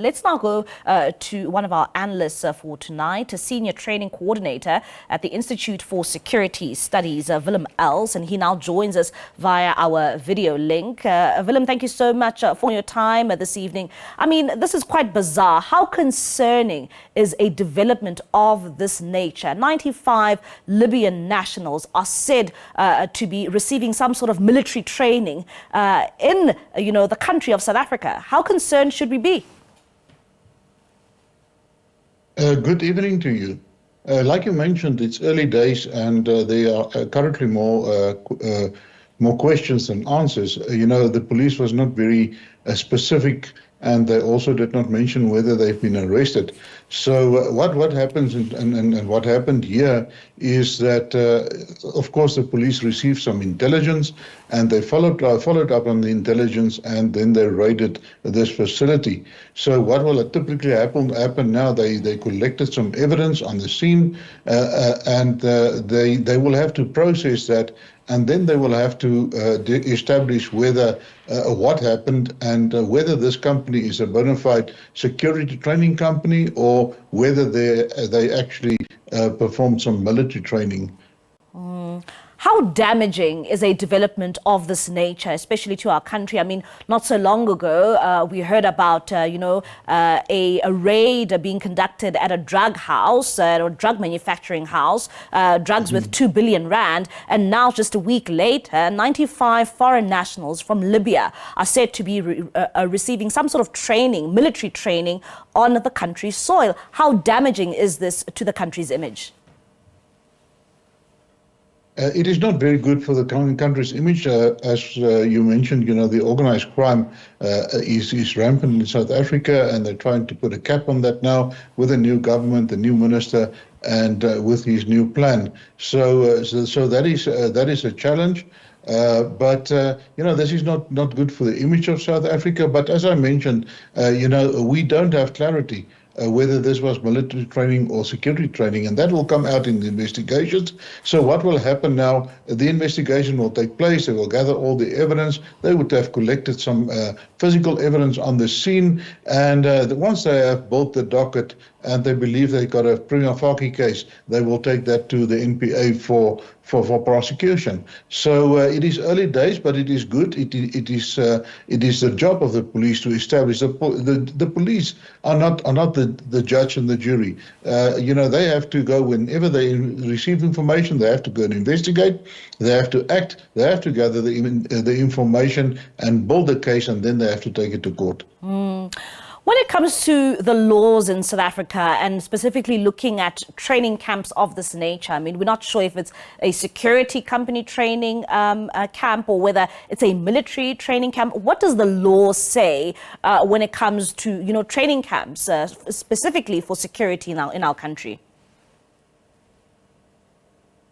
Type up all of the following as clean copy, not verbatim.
Let's now go to one of our analysts for tonight, a senior training coordinator at the Institute for Security Studies, Willem Els, and he now joins us via our video link. Willem, thank you so much for your time this evening. I mean, this is quite bizarre. How concerning is a development of this nature? 95 Libyan nationals are said to be receiving some sort of military training in, the country of South Africa. How concerned should we be? Good evening to you. Like you mentioned, it's early days, and there are currently more questions than answers. The police was not very specific, and they also did not mention whether they've been arrested. So what happens and what happened here is that, of course, the police received some intelligence, and they followed up on the intelligence, and then they raided this facility. So what will typically happen now? They collected some evidence on the scene, and they will have to process that. And then they will have to establish whether what happened and whether this company is a bona fide security training company or whether they actually performed some military training. How damaging is a development of this nature, especially to our country? I mean, not so long ago, we heard about, a raid being conducted at a drug house, or drug manufacturing house, drugs with 2 billion rand. And now, just a week later, 95 foreign nationals from Libya are said to be receiving some sort of training, military training on the country's soil. How damaging is this to the country's image? It is not very good for the country's image. As you mentioned, the organized crime is rampant in South Africa, and they're trying to put a cap on that now with a new government, a new minister, and with his new plan. So that is a challenge. But this is not good for the image of South Africa. But as I mentioned, we don't have clarity whether this was military training or security training, and that will come out in the investigations. So what will happen now, the investigation will take place, they will gather all the evidence, they would have collected some physical evidence on the scene, and once they have built the docket and they believe they got a prima facie case, they will take that to the NPA for prosecution. So it is early days, but it is good. It is the job of the police to establish. The police are not the judge and the jury. They have to go whenever they receive information. They have to go and investigate. They have to act. They have to gather the information and build a case, and then they have to take it to court. When it comes to the laws in South Africa and specifically looking at training camps of this nature, I mean, we're not sure if it's a security company training camp or whether it's a military training camp. What does the law say when it comes to, training camps specifically for security in our country?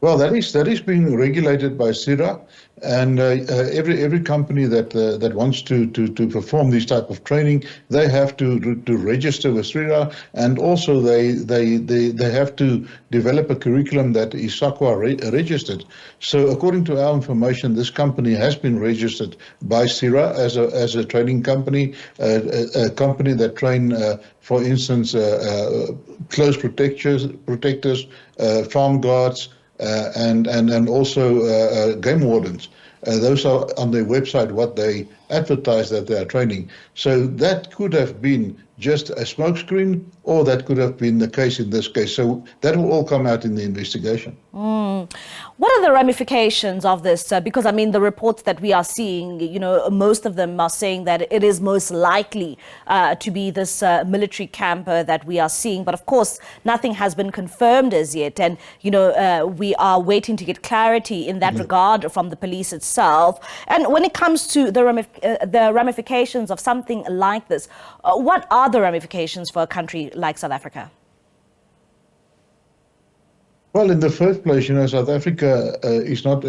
Well, that is being regulated by SIRA, and every company that wants to perform this type of training, they have to register with SIRA, and also they have to develop a curriculum that is SAQA registered. So, according to our information, this company has been registered by SIRA as a training company, a company that train, for instance, close protectors, farm guards. And also game wardens. Those are on their website what they advertise that they are training. So that could have been just a smokescreen, or that could have been the case in this case. So that will all come out in the investigation. What are the ramifications of this? Because, I mean, the reports that we are seeing, most of them are saying that it is most likely to be this military camp that we are seeing. But, of course, nothing has been confirmed as yet. And, we are waiting to get clarity in that regard from the police itself. And when it comes to the ramifications of something like this, what are the ramifications for a country like South Africa? Well, in the first place, South Africa is not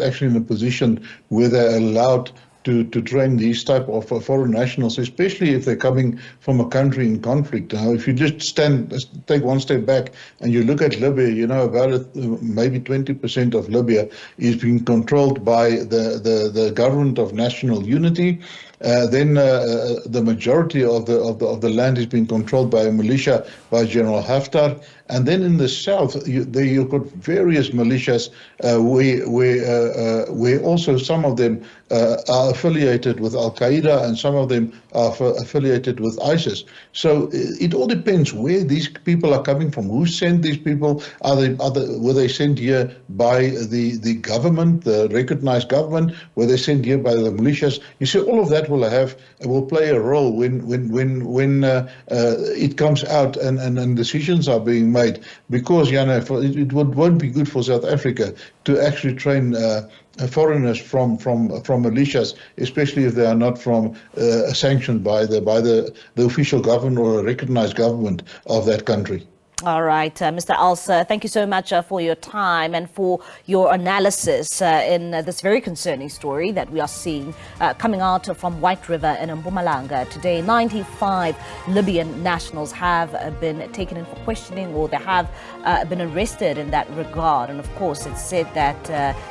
actually in a position where they're allowed to train these type of foreign nationals, especially if they're coming from a country in conflict. Now, if you just take one step back and you look at Libya, about maybe 20% of Libya is being controlled by the government of national unity. The majority of the land is being controlled by a militia by General Haftar. And then in the south, you've got various militias where also some of them are affiliated with Al Qaeda and some of them are affiliated with ISIS. So it all depends where these people are coming from. Who sent these people? Were they sent here by the government, the recognized government? Were they sent here by the militias? You see, all of that will play a role when it comes out and decisions are being made. Because it won't be good for South Africa to actually train foreigners from militias, especially if they are not sanctioned by the official government or a recognized government of that country. All right, Mr. Els, thank you so much for your time and for your analysis in this very concerning story that we are seeing coming out from White River in Mpumalanga. Today, 95 Libyan nationals have been taken in for questioning, or they have been arrested in that regard. And of course, it's said that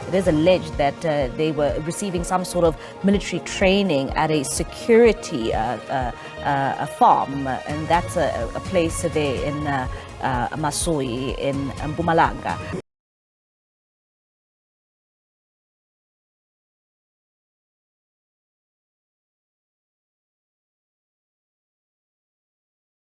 it is alleged that they were receiving some sort of military training at a security farm, and that's a place there in Masoi in Mpumalanga.